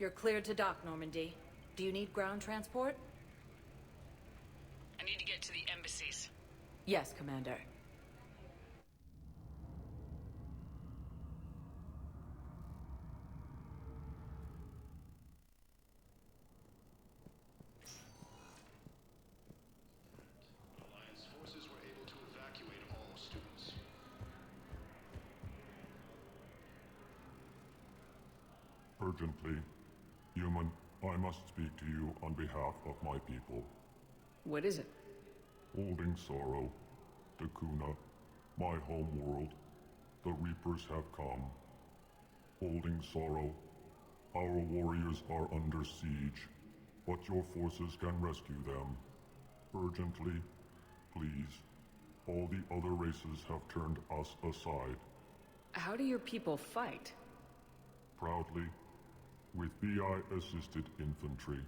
You're cleared to dock, Normandy. Do you need ground transport? I need to get to the embassies. Yes, Commander. Alliance forces were able to evacuate all students. Urgently. Human, I must speak to you on behalf of my people. What is it? Holding sorrow. Dakuna, my home world. The Reapers have come. Holding sorrow. Our warriors are under siege, but your forces can rescue them. Urgently, please. All the other races have turned us aside. How do your people fight? Proudly, with BI-assisted infantry.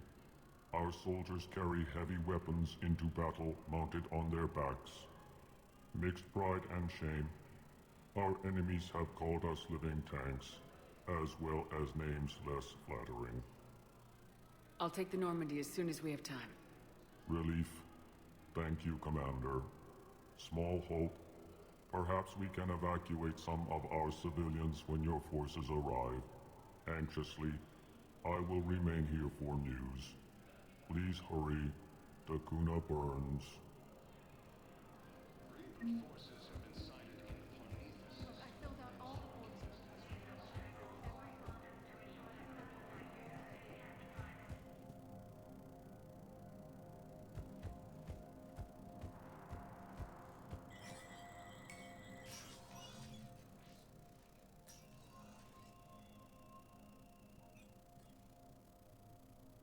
Our soldiers carry heavy weapons into battle mounted on their backs. Mixed pride and shame, our enemies have called us living tanks, as well as names less flattering. I'll take the Normandy as soon as we have time. Relief. Thank you, Commander. Small hope. Perhaps we can evacuate some of our civilians when your forces arrive. Anxiously, I will remain here for news. Please hurry. Dakuna burns. Reaper forces have been sighted in the Ponethus. Look, I filled out all the forms.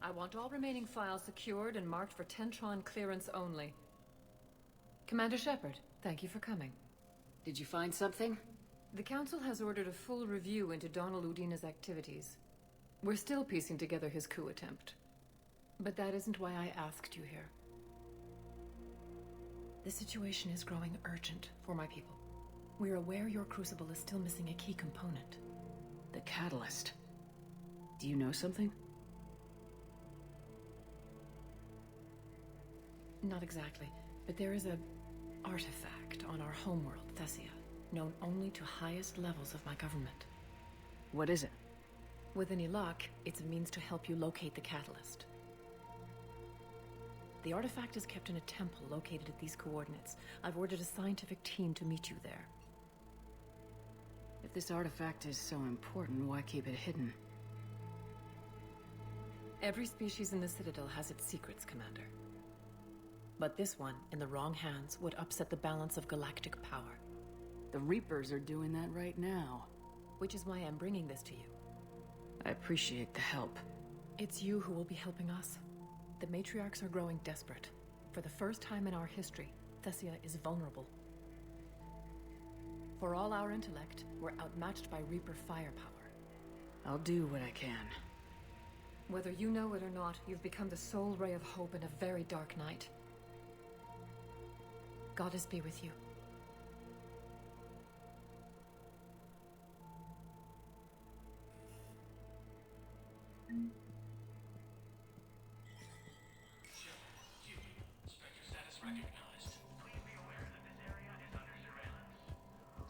I want all remaining files secured and marked for Tentron clearance only. Commander Shepard, thank you for coming. Did you find something? The Council has ordered a full review into Donald Udina's activities. We're still piecing together his coup attempt. But that isn't why I asked you here. The situation is growing urgent for my people. We're aware your crucible is still missing a key component. The catalyst. Do you know something? Not exactly, but there is a artifact on our homeworld, Thessia, known only to highest levels of my government. What is it? With any luck, it's a means to help you locate the catalyst. The artifact is kept in a temple located at these coordinates. I've ordered a scientific team to meet you there. If this artifact is so important, why keep it hidden? Every species in the Citadel has its secrets, Commander. But this one, in the wrong hands, would upset the balance of galactic power. The Reapers are doing that right now. Which is why I'm bringing this to you. I appreciate the help. It's you who will be helping us. The matriarchs are growing desperate. For the first time in our history, Thessia is vulnerable. For all our intellect, we're outmatched by Reaper firepower. I'll do what I can. Whether you know it or not, you've become the sole ray of hope in a very dark night. Goddess be with you. Spectre status recognized. Please be aware that this area is under surveillance.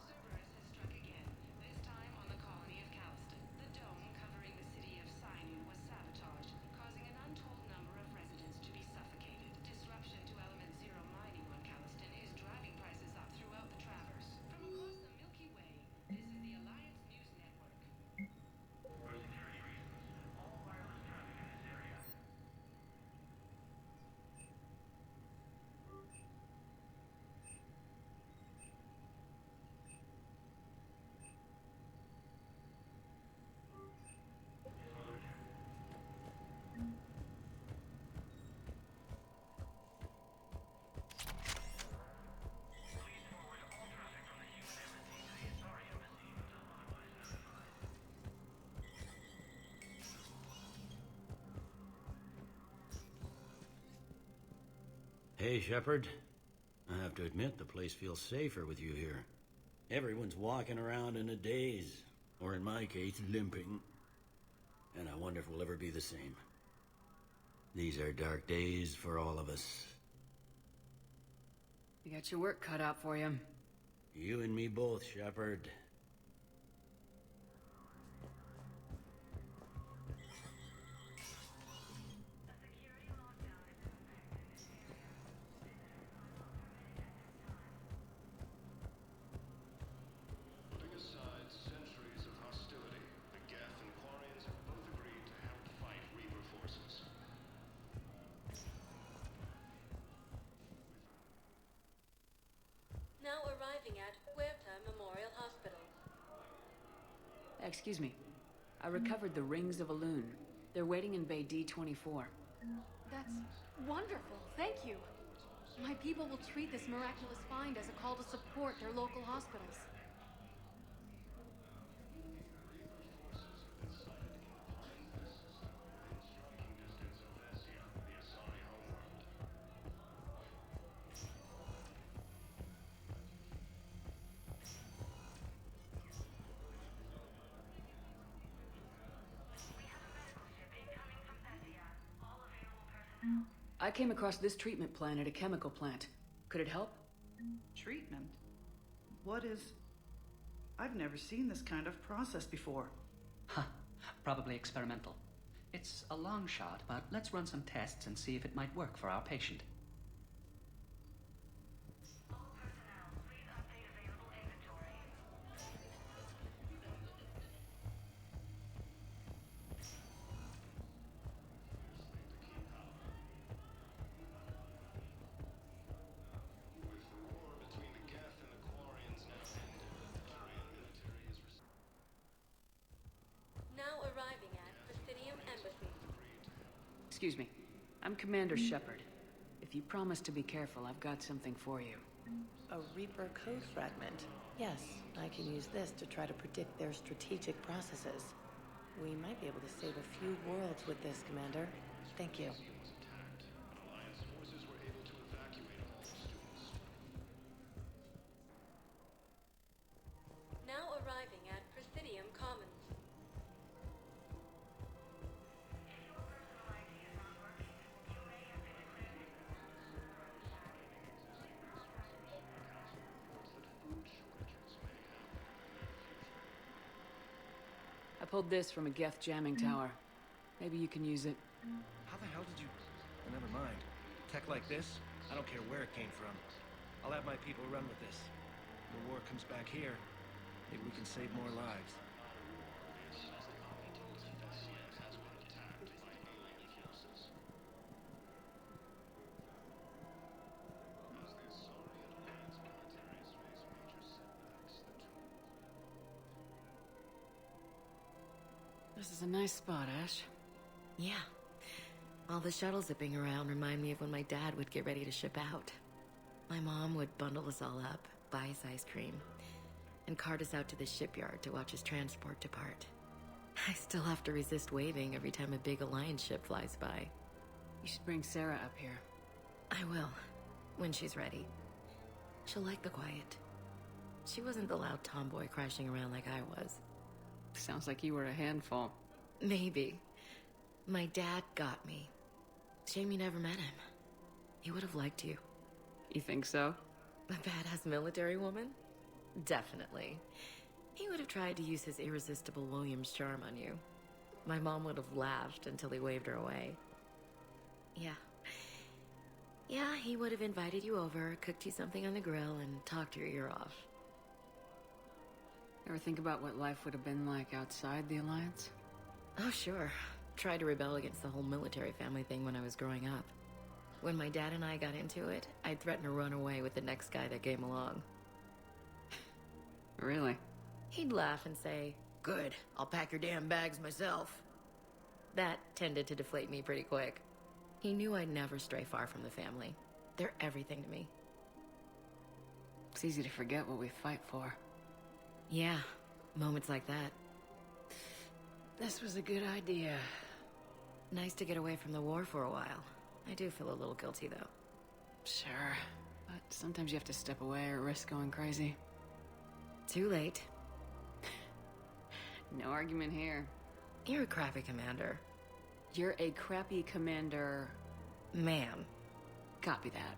Cerberus has struck again, this time on the colony of Calliston. The dome covering the city of Sinew was sabotaged, causing an untold number of residents to be suffocated. Disruption to Element Zero mining on Calliston is driving prices up throughout the Traverse. From across the Milky Way, this is the Alliance News Network. For security reasons, all wireless traffic in this area. Please forward all traffic from the human embassy to the Asari embassy until otherwise notified. Hey, Shepard. I have to admit, the place feels safer with you here. Everyone's walking around in a daze, or in my case, limping. And I wonder if we'll ever be the same. These are dark days for all of us. You got your work cut out for you. You and me both, Shepard. Putting aside centuries of hostility, the Geth and Quarians have both agreed to help fight Reaper forces. Now arriving at Huerta Memorial Hospital. Excuse me. I recovered the rings of Elune. They're waiting in Bay D-24. That's wonderful. Thank you. My people will treat this miraculous find as a call to support their local hospitals. I came across this treatment plan at a chemical plant. Could it help? Treatment? What is... I've never seen this kind of process before. Huh. Probably experimental. It's a long shot, but let's run some tests and see if it might work for our patient. All personnel, please update available inventory. With the war between the Geth and the Quarians now ended, the Turian military is Now arriving at Presidium Embassy. Excuse me. I'm Commander Shepard. If you promise to be careful, I've got something for you. A Reaper code fragment. Yes, I can use this to try to predict their strategic processes. We might be able to save a few worlds with this, Commander. Thank you. was attacked. Alliance forces were able to evacuate all students. Now arriving at Presidium Commons. I pulled this from a Geth jamming tower. Maybe you can use it. How the hell did you... Oh, never mind. Tech like this, I don't care where it came from. I'll have my people run with this. When the war comes back here, maybe we can save more lives. This is a nice spot, Ash. Yeah. All the shuttles zipping around remind me of when my dad would get ready to ship out. My mom would bundle us all up, buy us ice cream, and cart us out to the shipyard to watch his transport depart. I still have to resist waving every time a big Alliance ship flies by. You should bring Sarah up here. I will, when she's ready. She'll like the quiet. She wasn't the loud tomboy crashing around like I was. Sounds like you were a handful. Maybe. My dad got me. Shame you never met him. He would have liked you. You think so? A badass military woman? Definitely. He would have tried to use his irresistible Williams charm on you. My mom would have laughed until he waved her away. Yeah. Yeah, he would have invited you over, cooked you something on the grill, and talked your ear off. Ever think about what life would have been like outside the Alliance? Oh, sure. Tried to rebel against the whole military family thing when I was growing up. When my dad and I got into it, I'd threaten to run away with the next guy that came along. Really? He'd laugh and say, "Good, I'll pack your damn bags myself." That tended to deflate me pretty quick. He knew I'd never stray far from the family. They're everything to me. It's easy to forget what we fight for. Yeah, moments like that. This was a good idea. Nice to get away from the war for a while. I do feel a little guilty, though. Sure, but sometimes you have to step away or risk going crazy. Too late. No argument here. You're a crappy commander. You're a crappy commander... Ma'am. Copy that.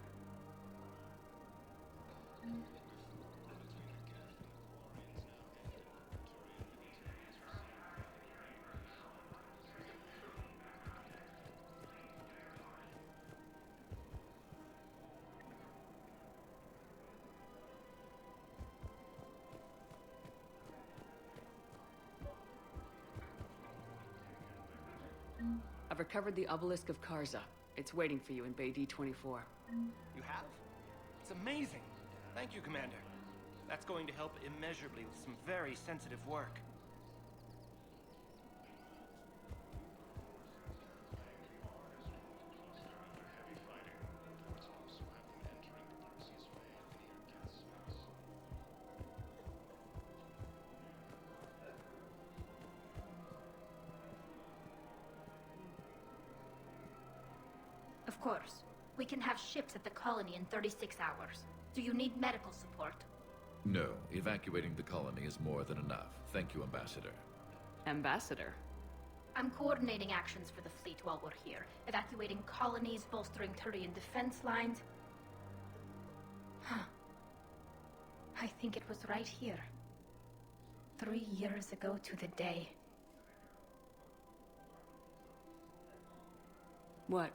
I've recovered the obelisk of Karza. It's waiting for you in Bay D-24. You have? It's amazing. Thank you, Commander. That's going to help immeasurably with some very sensitive work. Of course. We can have ships at the colony in 36 hours. Do you need medical support? No, evacuating the colony is more than enough. Thank you, Ambassador. Ambassador? I'm coordinating actions for the fleet while we're here. Evacuating colonies, bolstering Turian defense lines. Huh. I think it was right here. 3 years ago to the day. What?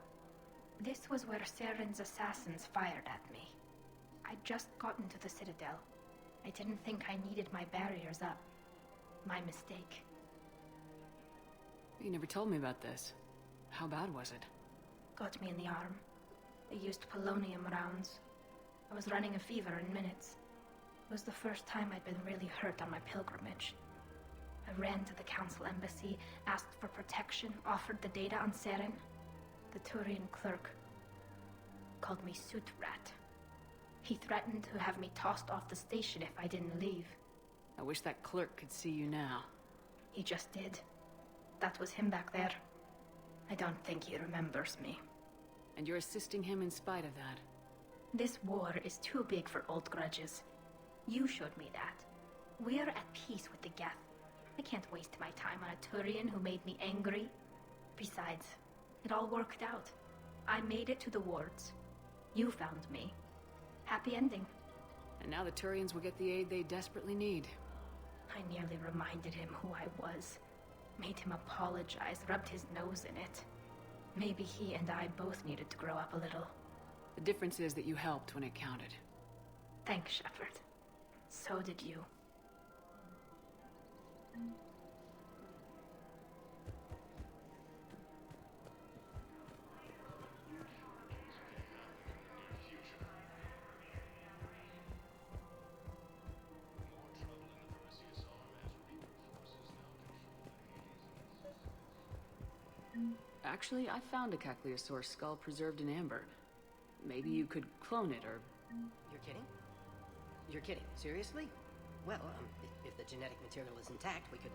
This was where Saren's assassins fired at me. I'd just gotten to the Citadel. I didn't think I needed my barriers up. My mistake. You never told me about this. How bad was it? Got me in the arm. They used polonium rounds. I was running a fever in minutes. It was the first time I'd been really hurt on my pilgrimage. I ran to the Council embassy, asked for protection, offered the data on Saren. The Turian clerk called me Soot Rat. He threatened to have me tossed off the station if I didn't leave. I wish that clerk could see you now. He just did. That was him back there. I don't think he remembers me. And you're assisting him in spite of that. This war is too big for old grudges. You showed me that. We're at peace with the Geth. I can't waste my time on a Turian who made me angry. Besides, it all worked out. I made it to the wards. You found me. Happy ending. And now the Turians will get the aid they desperately need. I nearly reminded him who I was. Made him apologize, rubbed his nose in it. Maybe he and I both needed to grow up a little. The difference is that you helped when it counted. Thanks, Shepard. So did you. Actually, I found a Caccleosaur skull preserved in amber. Maybe you could clone it, or... You're kidding? You're kidding. Seriously? Well, if the genetic material is intact, we could...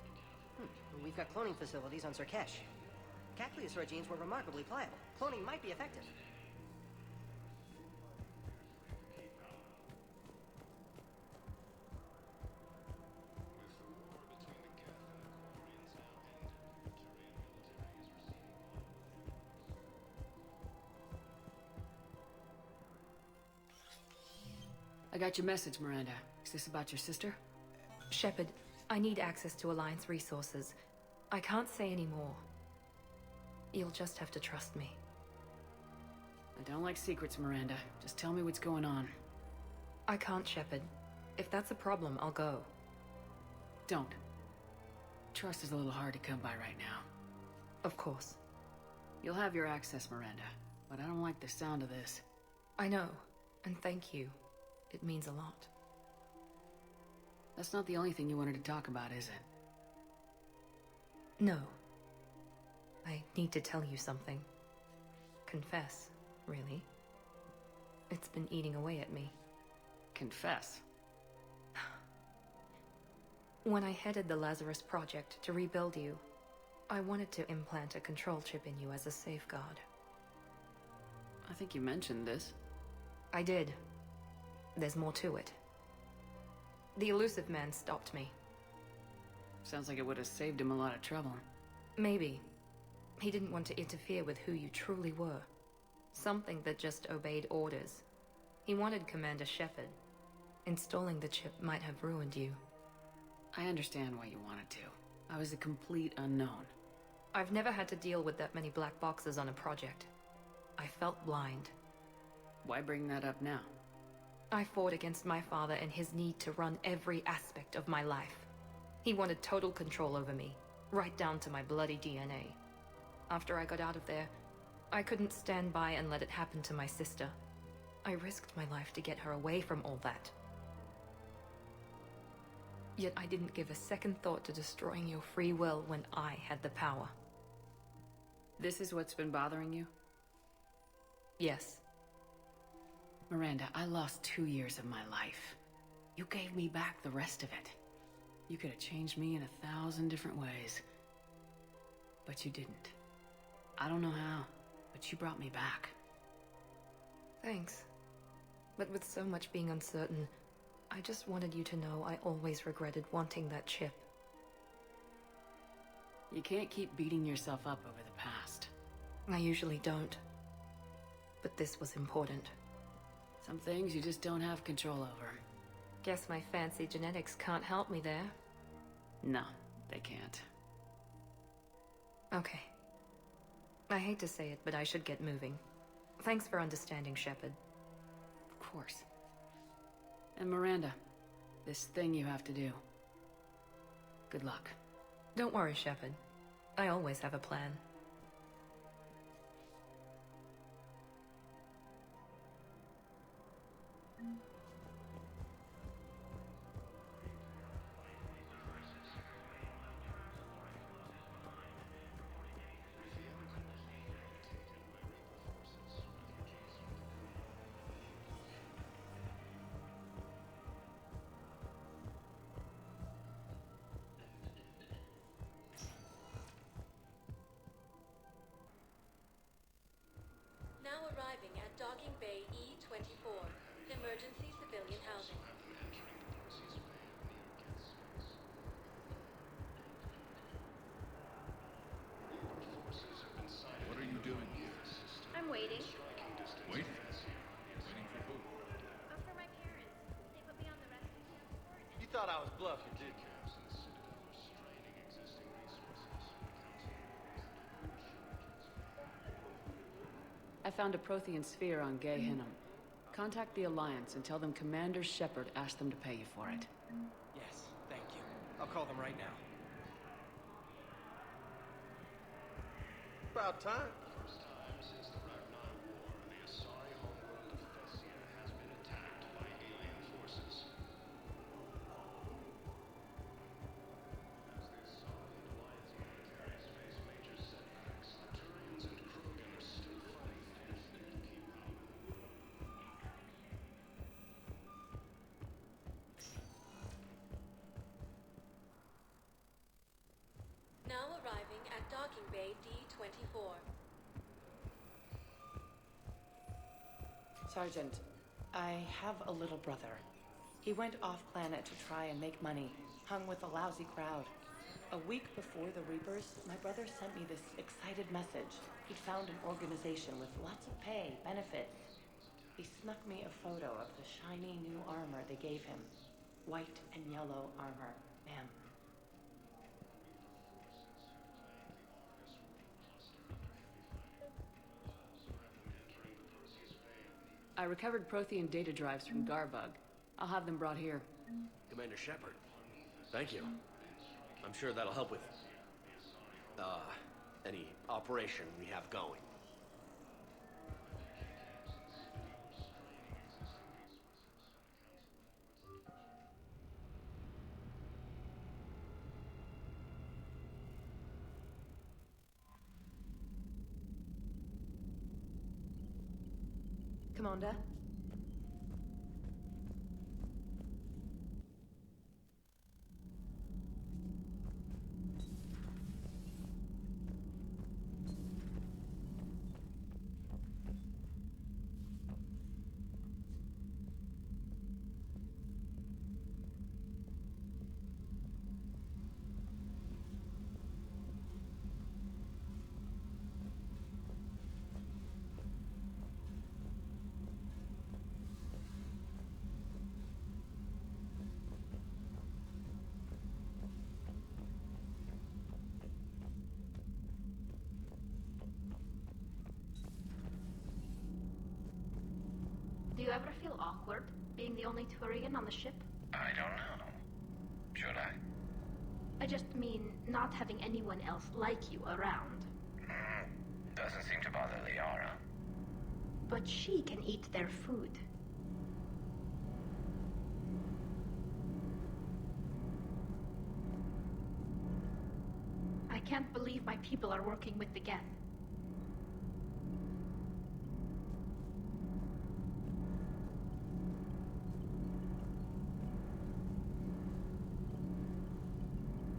We've got cloning facilities on Surkesh. Caccleosaur genes were remarkably pliable. Cloning might be effective. I got your message, Miranda. Is this about your sister? Shepard, I need access to Alliance resources. I can't say any more. You'll just have to trust me. I don't like secrets, Miranda. Just tell me what's going on. I can't, Shepard. If that's a problem, I'll go. Don't. Trust is a little hard to come by right now. Of course. You'll have your access, Miranda. But I don't like the sound of this. I know. And thank you. It means a lot. That's not the only thing you wanted to talk about, is it? No. I need to tell you something. Confess, really. It's been eating away at me. Confess? When I headed the Lazarus Project to rebuild you, I wanted to implant a control chip in you as a safeguard. I think you mentioned this. I did. There's more to it. The elusive man stopped me. Sounds like it would have saved him a lot of trouble. Maybe. He didn't want to interfere with who you truly were. Something that just obeyed orders. He wanted Commander Shepard. Installing the chip might have ruined you. I understand why you wanted to. I was a complete unknown. I've never had to deal with that many black boxes on a project. I felt blind. Why bring that up now? I fought against my father and his need to run every aspect of my life. He wanted total control over me, right down to my bloody DNA. After I got out of there, I couldn't stand by and let it happen to my sister. I risked my life to get her away from all that. Yet I didn't give a second thought to destroying your free will when I had the power. This is what's been bothering you? Yes. Miranda, I lost 2 years of my life. You gave me back the rest of it. You could have changed me in 1,000 different ways. But you didn't. I don't know how, but you brought me back. Thanks. But with so much being uncertain, I just wanted you to know I always regretted wanting that chip. You can't keep beating yourself up over the past. I usually don't. But this was important. Some things you just don't have control over. Guess my fancy genetics can't help me there. No, they can't. Okay. I hate to say it, but I should get moving. Thanks for understanding, Shepard. Of course. And Miranda, this thing you have to do. Good luck. Don't worry, Shepard. I always have a plan. Now arriving at Docking Bay E-24, emergency civilian housing. What are you doing here? I'm waiting. Waiting? Waiting for who? For my parents. They put me on the rescue transport. You thought I was bluffing, didn't you? I found a Prothean sphere on Gay Hinnom. Contact the Alliance and tell them Commander Shepard asked them to pay you for it. Yes, thank you. I'll call them right now. About time. First time since the Ragnar War, the Asari homeworld of Thessia has been attacked by alien forces. As the Asari and Alliance militaries face major setbacks, the Turians and Krogan are still fighting fiercely to keep power. Now arriving at Docking Bay D-24. Sergeant, I have a little brother. He went off-planet to try and make money, hung with a lousy crowd. A week before the Reapers, my brother sent me this excited message. He'd found an organization with lots of pay, benefits. He snuck me a photo of the shiny new armor they gave him. White and yellow armor, ma'am. I recovered Prothean data drives from Garbug. I'll have them brought here. Commander Shepard, thank you. I'm sure that'll help with, any operation we have going. Commander? ever feel awkward, being the only Turian on the ship? I don't know. Should I? I just mean not having anyone else like you around. Doesn't seem to bother Liara. But she can eat their food. I can't believe my people are working with the Geth.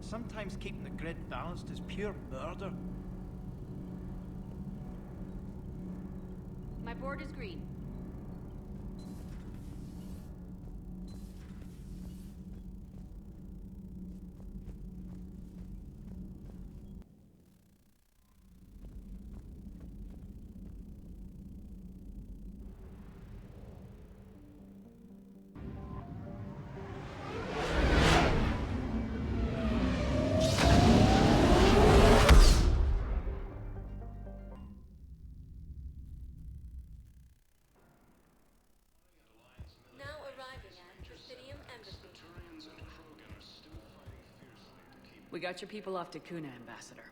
Sometimes keeping the grid balanced is pure murder. My board is green. Now arriving at Presidium Embassy. We got your people off Dakuna, Ambassador.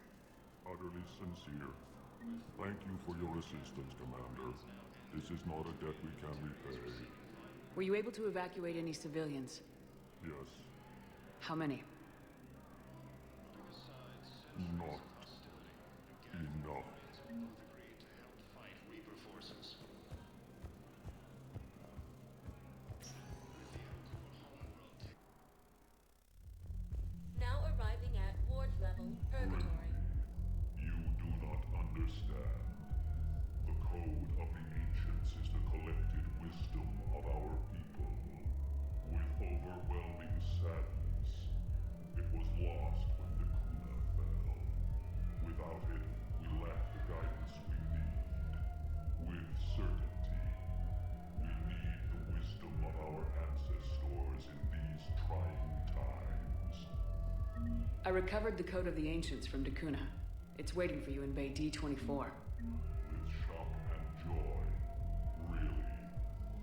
Utterly sincere. Thank you for your assistance, Commander. This is not a debt we can repay. Were you able to evacuate any civilians? Yes, How many? not enough. Now arriving at ward level, Purgatory. You do not understand. The code of the ancients is the collected wisdom of our people. With overwhelming sadness, it was lost when Dakuna fell. Without it, we lack the guidance we need. With certainty, we need the wisdom of our ancestors in these trying times. I recovered the Code of the Ancients from Dakuna. It's waiting for you in Bay D-24. With shock and joy, really,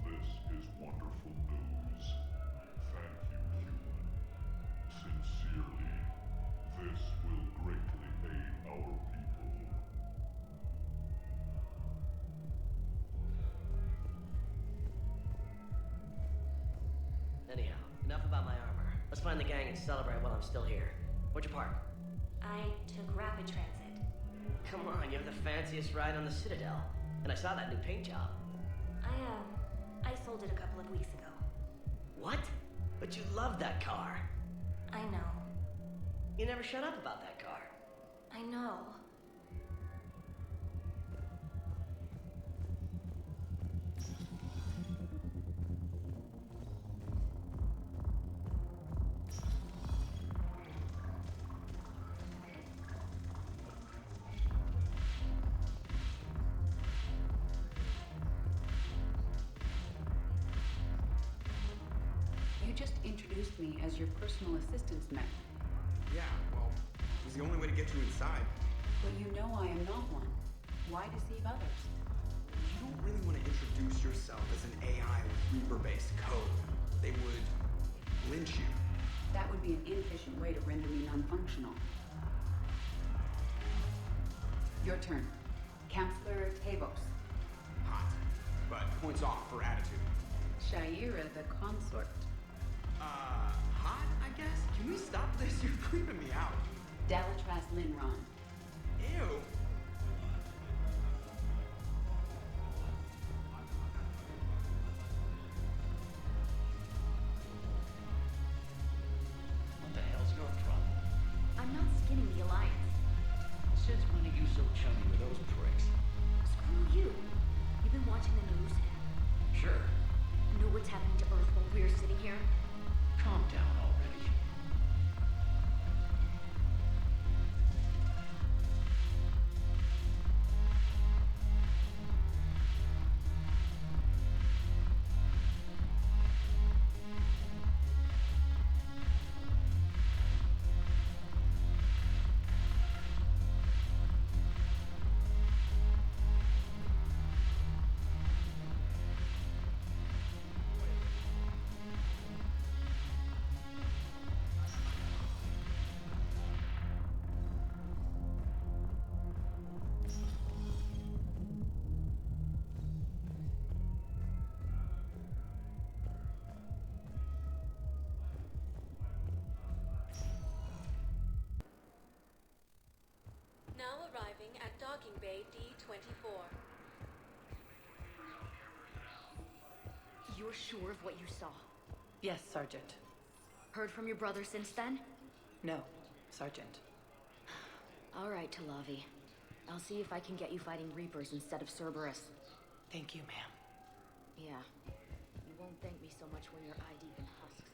this is wonderful news. Thank you, human. Sincerely, this will greatly aid our people. Anyhow, enough about my armor. Let's find the gang and celebrate while I'm still here. Where'd you park? I took rapid transit. Come on, you have the fanciest ride on the Citadel. And I saw that new paint job. I sold it a couple of weeks ago. What? But you love that car. I know. You never shut up about that car. I know. You just introduced me as your personal assistance mech. Yeah, well, it was the only way to get you inside. But you know I am not one. Why deceive others? You don't really want to introduce yourself as an AI with Reaper-based code. They would lynch you. That would be an inefficient way to render me non-functional. Your turn. Counselor Tavos. Hot, but points off for attitude. Shaira the consort. Hot, I guess? Can we stop this? You're creeping me out. Dalatras Linron. Ew. What the hell's your problem? I'm not skinning the Alliance. Since when are you so chummy with those pricks? Screw you. You've been watching the news. Sure. Know what's happening to Earth while we're sitting here? Calm down already. Docking Bay D-24. You're sure of what you saw? Yes, Sergeant. Heard from your brother since then? No, Sergeant. All right, Talavi. I'll see if I can get you fighting Reapers instead of Cerberus. Thank you, ma'am. Yeah. You won't thank me so much when you're eye deep in husks.